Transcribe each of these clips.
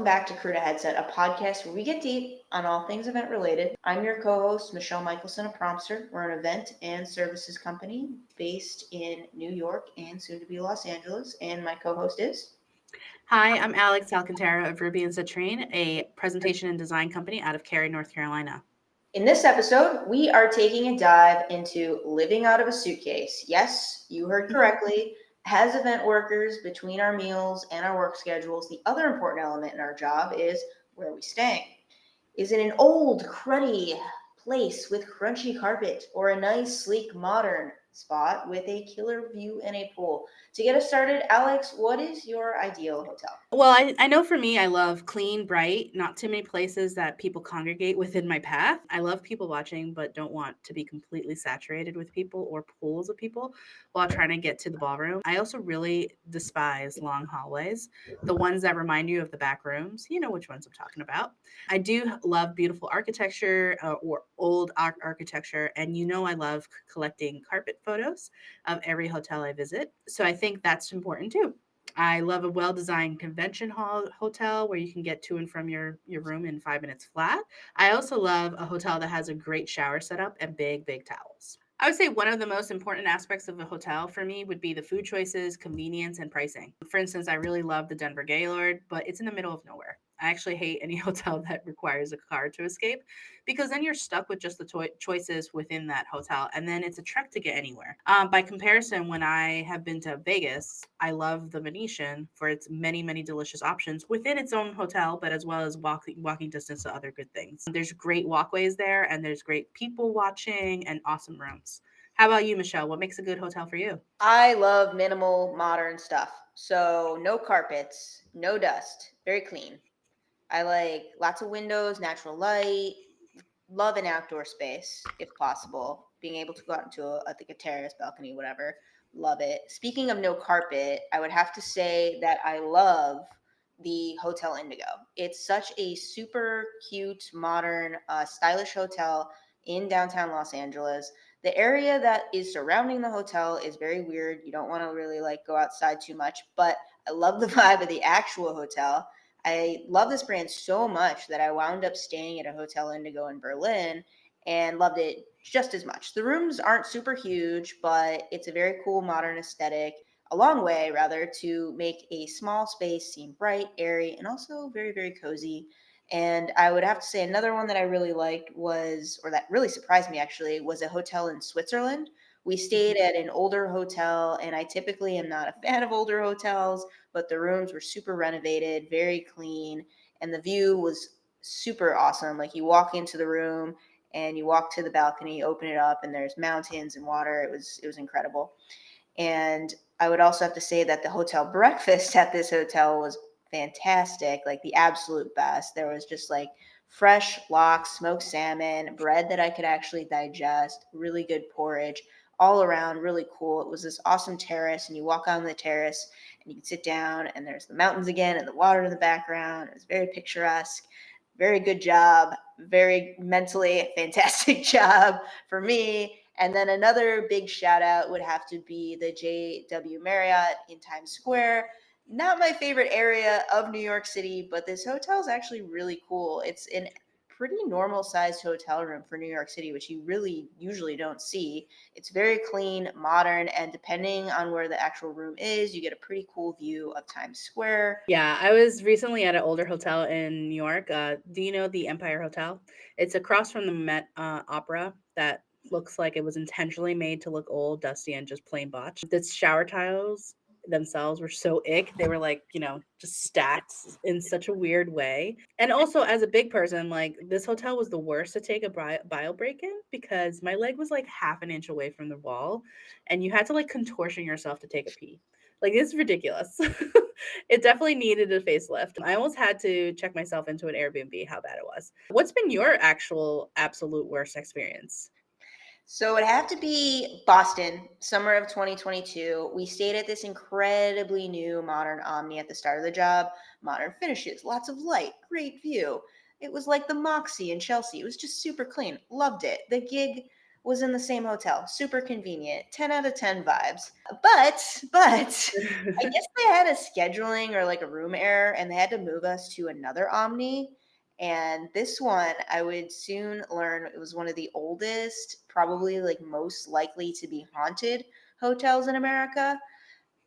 back to Crew to Headset, a podcast where we get deep on all things event related. I'm your co host, Michelle Michelson of Prompster. We're an event and services company based in New York and soon to be Los Angeles. And my co host is. Hi, I'm Alex Alcantara of Ruby and Citrine, a presentation and design company out of Cary, North Carolina. In this episode, we are taking a dive into living out of a suitcase. Yes, you heard correctly. As event workers, between our meals and our work schedules, the other important element in our job is where we staying. Is it an old, cruddy place with crunchy carpet or a nice, sleek, modern spot with a killer view and a pool? To get us started, Alex, what is your ideal hotel? Well, I know for me, I love clean, bright, not too many places that people congregate within my path. I love people watching, but don't want to be completely saturated with people or pools of people while trying to get to the ballroom. I also really despise long hallways, the ones that remind you of the back rooms. You know which ones I'm talking about. I do love beautiful architecture or old architecture, and I love collecting carpet photos of every hotel I visit. So I think that's important too. I love a well-designed convention hall hotel where you can get to and from your room in 5 minutes flat. I also love a hotel that has a great shower setup and big towels. I would say one of the most important aspects of a hotel for me would be the food choices, convenience, and pricing. For instance, I really love the Denver Gaylord, but it's in the middle of nowhere. I actually hate any hotel that requires a car to escape because then you're stuck with just the choices within that hotel, and then it's a trek to get anywhere. By comparison, when I have been to Vegas, I love the Venetian for its many delicious options within its own hotel, but as well as walking distance to other good things. There's great walkways there, and there's great people watching and awesome rooms. How about you, Michelle? What makes a good hotel for you? I love minimal modern stuff. So, no carpets, no dust, very clean. I like lots of windows, natural light, love an outdoor space if possible. Being able to go out into I think a terrace, balcony, whatever. Love it. Speaking of no carpet, I would have to say that I love the Hotel Indigo. It's such a super cute, modern, stylish hotel in downtown Los Angeles. The area that is surrounding the hotel is very weird. You don't want to really like go outside too much, but I love the vibe of the actual hotel. I love this brand so much that I wound up staying at a Hotel Indigo in Berlin and loved it just as much. The rooms aren't super huge, but it's a very cool modern aesthetic, a long way rather, to make a small space seem bright, airy, and also very cozy. And I would have to say another one that I really liked was, or that really surprised me actually, was a hotel in Switzerland. We stayed at an older hotel, and I typically am not a fan of older hotels, but the rooms were super renovated, very clean, and the view was super awesome. Like you walk into the room and you walk to the balcony, open it up, and there's mountains and water. It was incredible. And I would also have to say that the hotel breakfast at this hotel was fantastic, like the absolute best. There was just like fresh lox, smoked salmon, bread that I could actually digest, really good porridge, all around really cool. It was this awesome terrace, and you walk on the terrace and you can sit down, and there's the mountains again and the water in the background. It was very picturesque. Very good job. Very mentally fantastic job for me. And then another big shout out would have to be the JW Marriott in Times Square. Not my favorite area of New York City, but this hotel is actually really cool. It's an pretty normal sized hotel room for New York City, which you really usually don't see. It's very clean, modern, and depending on where the actual room is, you get a pretty cool view of Times Square. Yeah, I was recently at an older hotel in New York. Do you know the Empire Hotel? It's across from the Met Opera that looks like it was intentionally made to look old, dusty, and just plain botched. The shower tiles themselves were so ick. They were like, just stacked in such a weird way. And also, as a big person, like this hotel was the worst to take a bio break in because my leg was like half an inch away from the wall, and you had to like contortion yourself to take a pee. Like, it's ridiculous. It definitely needed a facelift. I almost had to check myself into an Airbnb how bad it was. What's been your actual absolute worst experience? So it'd have to be Boston, summer of 2022. We stayed at this incredibly new modern Omni at the start of the job. Modern finishes, lots of light, great view. It was like the Moxie in Chelsea. It was just super clean. Loved it. The gig was in the same hotel. Super convenient. 10 out of 10 vibes. But I guess they had a scheduling or like a room error and they had to move us to another Omni. And this one, I would soon learn it was one of the oldest, probably like most likely to be haunted hotels in America.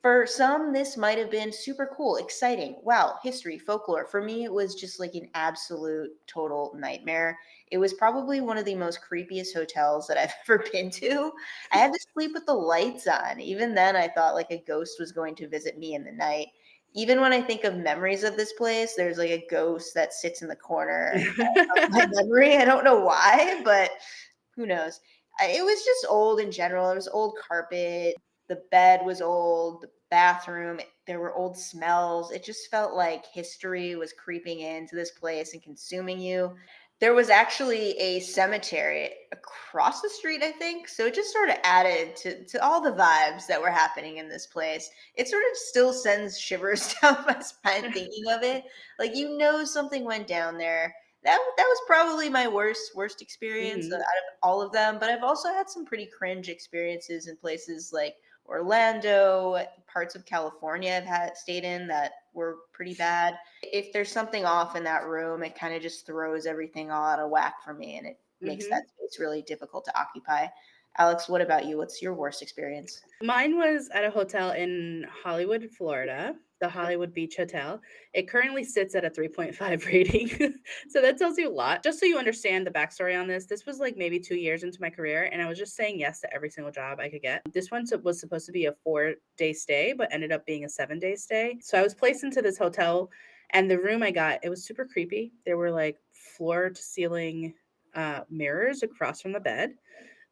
For some, this might have been super cool, exciting. Wow, history, folklore. For me, it was just like an absolute total nightmare. It was probably one of the most creepiest hotels that I've ever been to. I had to sleep with the lights on. Even then, I thought like a ghost was going to visit me in the night. Even when I think of memories of this place, there's like a ghost that sits in the corner of my memory. I don't know why, but who knows? It was just old in general. There was old carpet. The bed was old. The bathroom, there were old smells. It just felt like history was creeping into this place and consuming you. There was actually a cemetery across the street, I think. So it just sort of added to all the vibes that were happening in this place. It sort of still sends shivers down my spine thinking of it. Like you know something went down there. That was probably my worst experience out Mhm. of all of them. But I've also had some pretty cringe experiences in places like Orlando, parts of California I've had stayed in that were pretty bad. If there's something off in that room, it kind of just throws everything all out of whack for me and it makes that Mhm. space really difficult to occupy. Alex, what about you? What's your worst experience? Mine was at a hotel in Hollywood, Florida, the Hollywood Beach Hotel. It currently sits at a 3.5 rating. So that tells you a lot. Just so you understand the backstory on this was like maybe 2 years into my career, and I was just saying yes to every single job I could get. This one was supposed to be a 4-day stay, but ended up being a 7-day stay. So I was placed into this hotel, and the room I got, it was super creepy. There were like floor to ceiling mirrors across from the bed.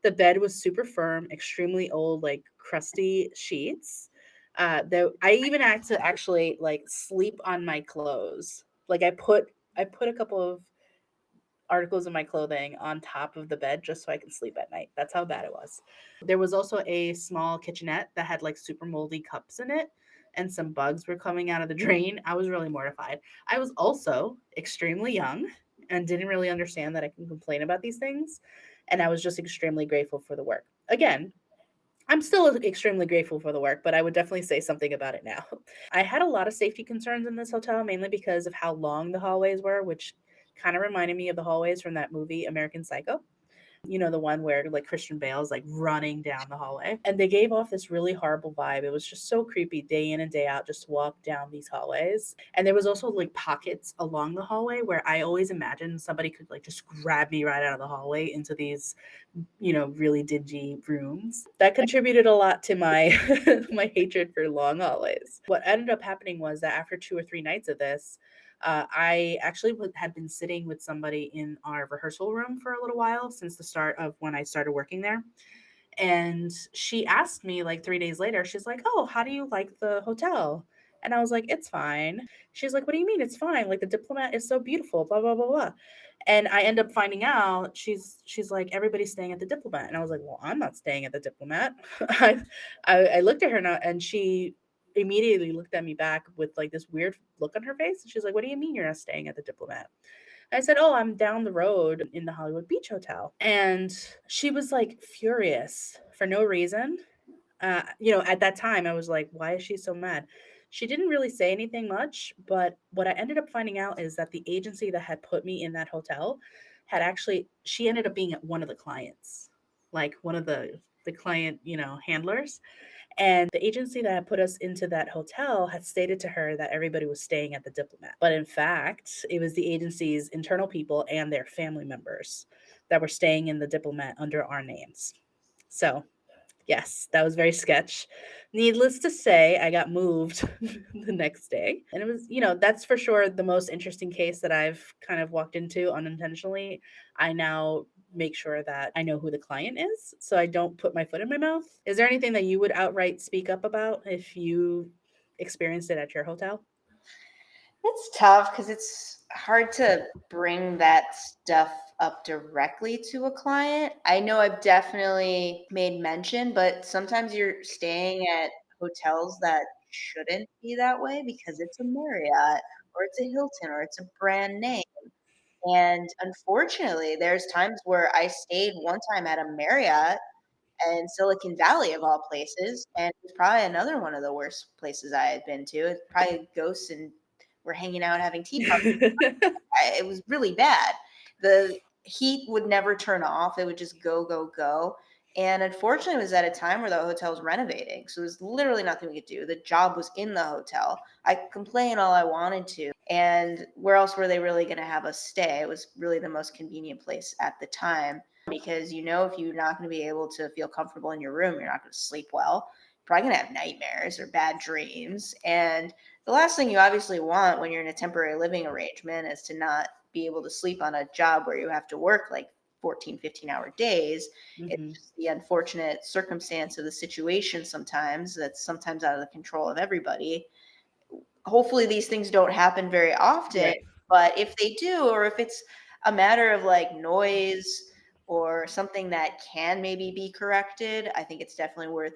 The bed was super firm, extremely old, like crusty sheets. Though I even had to actually like sleep on my clothes. Like I put a couple of articles of my clothing on top of the bed just so I can sleep at night. That's how bad it was. There was also a small kitchenette that had like super moldy cups in it, and some bugs were coming out of the drain. I was really mortified. I was also extremely young and didn't really understand that I can complain about these things. And I was just extremely grateful for the work. Again, I'm still extremely grateful for the work, but I would definitely say something about it now. I had a lot of safety concerns in this hotel, mainly because of how long the hallways were, which kind of reminded me of the hallways from that movie American Psycho. You know, the one where like Christian Bale's like running down the hallway. And they gave off this really horrible vibe. It was just so creepy day in and day out just to walk down these hallways. And there was also like pockets along the hallway where I always imagined somebody could like just grab me right out of the hallway into these, really dingy rooms. That contributed a lot to my my hatred for long hallways. What ended up happening was that after 2 or 3 nights of this, I actually had been sitting with somebody in our rehearsal room for a little while since the start of when I started working there. And she asked me like 3 days later, she's like, "Oh, how do you like the hotel?" And I was like, "It's fine." She's like, "What do you mean it's fine? Like the diplomat is so beautiful, blah, blah, blah, blah." And I end up finding out she's like, "Everybody's staying at the diplomat." And I was like, "Well, I'm not staying at the diplomat." I looked at her now and she immediately looked at me back with like this weird look on her face. And she's like, "What do you mean you're not staying at the diplomat?" I said, "Oh, I'm down the road in the Hollywood Beach Hotel." And she was like furious for no reason. At that time, I was like, why is she so mad? She didn't really say anything much, but what I ended up finding out is that the agency that had put me in that hotel she ended up being one of the clients, like one of the client, handlers. And the agency that had put us into that hotel had stated to her that everybody was staying at the Diplomat. But in fact, it was the agency's internal people and their family members that were staying in the Diplomat under our names. So yes, that was very sketch. Needless to say, I got moved the next day. And it was, that's for sure the most interesting case that I've kind of walked into unintentionally. I now make sure that I know who the client is so I don't put my foot in my mouth. Is there anything that you would outright speak up about if you experienced it at your hotel? It's tough because it's hard to bring that stuff up directly to a client. I know I've definitely made mention, but sometimes you're staying at hotels that shouldn't be that way because it's a Marriott or it's a Hilton or it's a brand name. And unfortunately, there's times where I stayed one time at a Marriott in Silicon Valley of all places, and it was probably another one of the worst places I had been to. It's probably ghosts and we're hanging out having tea parties. It was really bad. The heat would never turn off. It would just go, go, go. And unfortunately, it was at a time where the hotel was renovating. So there was literally nothing we could do. The job was in the hotel. I could complain all I wanted to. And where else were they really going to have us stay? It was really the most convenient place at the time because you know if you're not going to be able to feel comfortable in your room, you're not going to sleep well. You're probably going to have nightmares or bad dreams. And the last thing you obviously want when you're in a temporary living arrangement is to not be able to sleep on a job where you have to work like 14, 15-hour days. It's Hmm. just the unfortunate circumstance of the situation sometimes that's sometimes out of the control of everybody. Hopefully these things don't happen very often, Right. but if they do, or if it's a matter of like noise or something that can maybe be corrected, I think it's definitely worth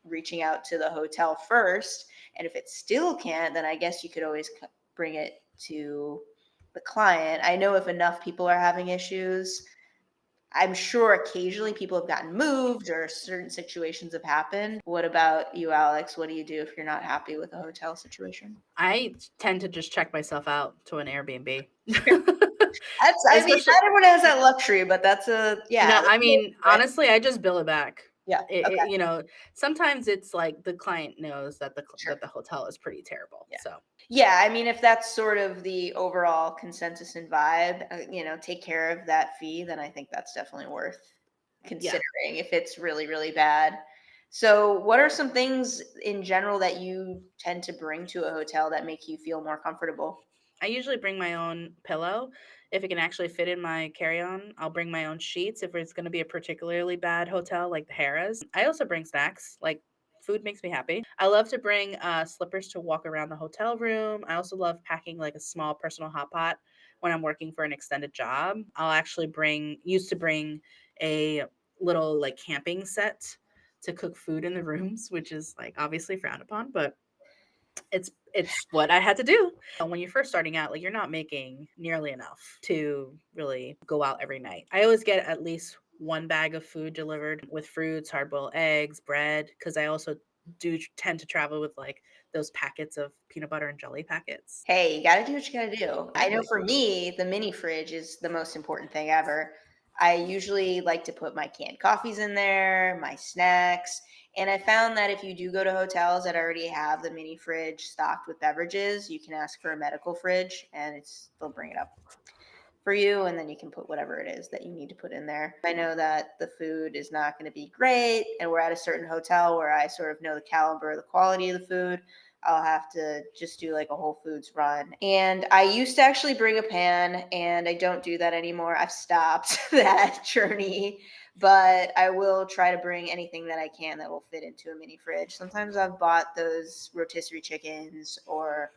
reaching out to the hotel first. And if it still can't, then I guess you could always bring it to the client. I know if enough people are having issues, I'm sure occasionally people have gotten moved or certain situations have happened. What about you, Alex? What do you do if you're not happy with a hotel situation? I tend to just check myself out to an Airbnb. I mean, Especially, not everyone has that luxury, but that's no, that's I a way to mean, do it. honestly, I just bill it back. Yeah. Okay. Sometimes it's like the client knows that Sure. the hotel is pretty terrible. Yeah. So, Yeah. I mean, if that's sort of the overall consensus and vibe, take care of that fee, then I think that's definitely worth yeah. considering if it's really, really bad. So, what are some things in general that you tend to bring to a hotel that make you feel more comfortable? I usually bring my own pillow if it can actually fit in my carry-on. I'll bring my own sheets if it's going to be a particularly bad hotel like the Harrah's. I also bring snacks. Like food makes me happy. I love to bring slippers to walk around the hotel room. I also love packing like a small personal hot pot when I'm working for an extended job. I'll actually used to bring a little like camping set to cook food in the rooms, which is like obviously frowned upon, but it's what I had to do. When you're first starting out, like you're not making nearly enough to really go out every night. I always get at least one bag of food delivered with fruits, hard-boiled eggs, bread, because I also do tend to travel with like those packets of peanut butter and jelly packets. Hey, you gotta do what you gotta do. I know Exactly. for me, the mini fridge is the most important thing ever. I usually like to put my canned coffees in there, my snacks, and I found that if you do go to hotels that already have the mini fridge stocked with beverages, you can ask for a medical fridge and they'll bring it up for you and then you can put whatever it is that you need to put in there. I know that the food is not going to be great and we're at a certain hotel where I sort of know the caliber, the quality of the food. I'll have to just do like a Whole Foods run. And I used to actually bring a pan and I don't do that anymore. I've stopped that journey, but I will try to bring anything that I can that will fit into a mini fridge. Sometimes I've bought those rotisserie chickens or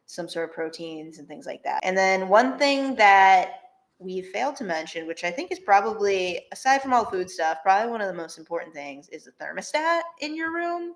some sort of proteins and things like that. And then one thing that we failed to mention, which I think is probably, aside from all the food stuff, probably one of the most important things is the thermostat in your room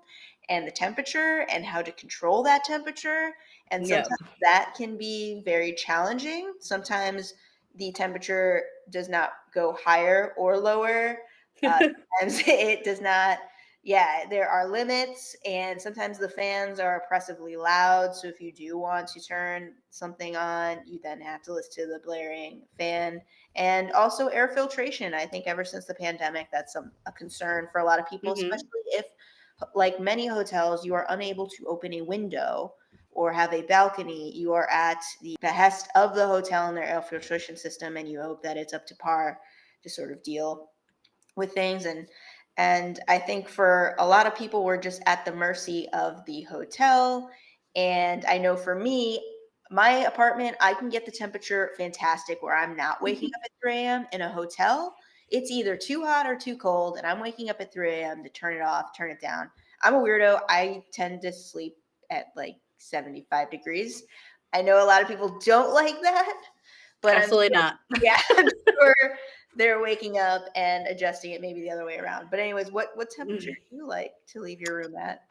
and the temperature and how to control that temperature. And Yeah. sometimes that can be very challenging. Sometimes the temperature does not go higher or lower. Sometimes it does not, yeah, there are limits, and sometimes the fans are oppressively loud. So if you do want to turn something on, you then have to listen to the blaring fan. And also air filtration. I think ever since the pandemic, that's a concern for a lot of people, Hmm. especially if, like many hotels, you are unable to open a window or have a balcony. You are at the behest of the hotel and their air filtration system, and you hope that it's up to par to sort of deal with things. And I think for a lot of people we're just at the mercy of the hotel. And I know for me, my apartment, I can get the temperature fantastic where I'm not waking up at 3 a.m. In a hotel. It's either too hot or too cold, and I'm waking up at 3 a.m. to turn it off, turn it down. I'm a weirdo. I tend to sleep at like 75 degrees. I know a lot of people don't like that, but I'm Absolutely sure, not. yeah, I'm sure they're waking up and adjusting it maybe the other way around. But anyways, what temperature do you like to leave your room at?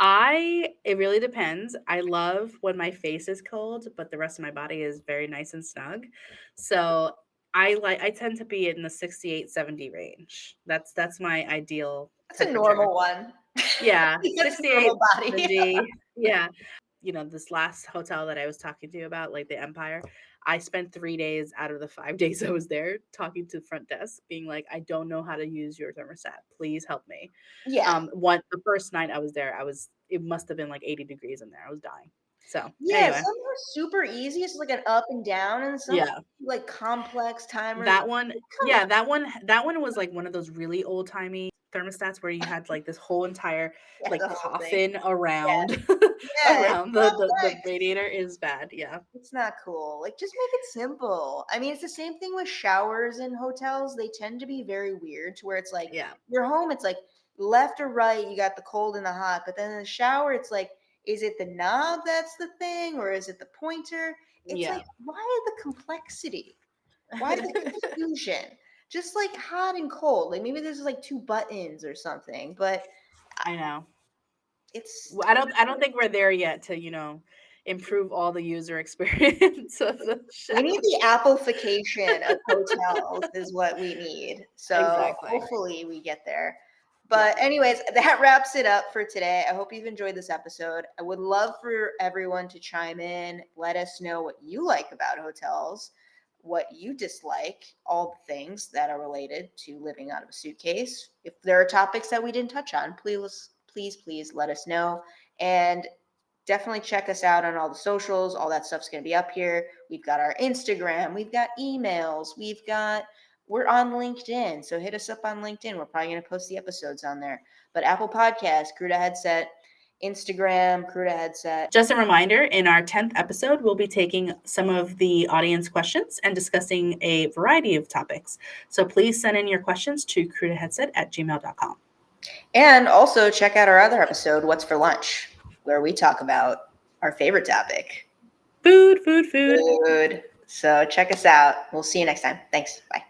It really depends. I love when my face is cold, but the rest of my body is very nice and snug. So I tend to be in the 68, 70 range. That's my ideal That's a temperature. normal one. Yeah, That's a 68, normal body. 70. Yeah. This last hotel that I was talking to you about, like the Empire, I spent 3 days out of the 5 days I was there talking to the front desk, being like, I don't know how to use your thermostat. Please help me. Yeah. The first night I was there, it must have been like 80 degrees in there. I was dying. So Yeah, anyway, some are super easy. It's like an up and down, and some yeah. like complex timers. That one, Come on. yeah, that one was like one of those really old timey thermostats where you had like this whole entire Yeah, like the whole thing. coffin Yeah. around Yeah, it's around the complex. radiator is bad. Yeah. It's not cool. Like, just make it simple. I mean, it's the same thing with showers in hotels. They tend to be very weird to where it's like Yeah. your home, it's like left or right, you got the cold and the hot. But then in the shower, it's like, is it the knob that's the thing or is it the pointer? It's Yeah. like, why the complexity? Why the confusion? Just like hot and cold. Like maybe there's like two buttons or something, but I know. it's I don't think we're there yet to, improve all the user experience of the we need shower. the Appleification of hotels is what we need. So Exactly. hopefully we get there. Yeah. But anyways, that wraps it up for today. I hope you've enjoyed this episode. I would love for everyone to chime in, let us know what you like about hotels, what you dislike, all the things that are related to living out of a suitcase. If there are topics that we didn't touch on, please let us know. And definitely check us out on all the socials. All that stuff's going to be up here. We've got our Instagram, we've got emails, we're on LinkedIn. So hit us up on LinkedIn. We're probably going to post the episodes on there. But Apple Podcast, Cruda Headset, Instagram, Cruda Headset. Just a reminder, in our 10th episode, we'll be taking some of the audience questions and discussing a variety of topics. So please send in your questions to crewtoheadset@gmail.com. And also check out our other episode, What's for Lunch, where we talk about our favorite topic, Food, food, food. food. So check us out. We'll see you next time. Thanks. Bye.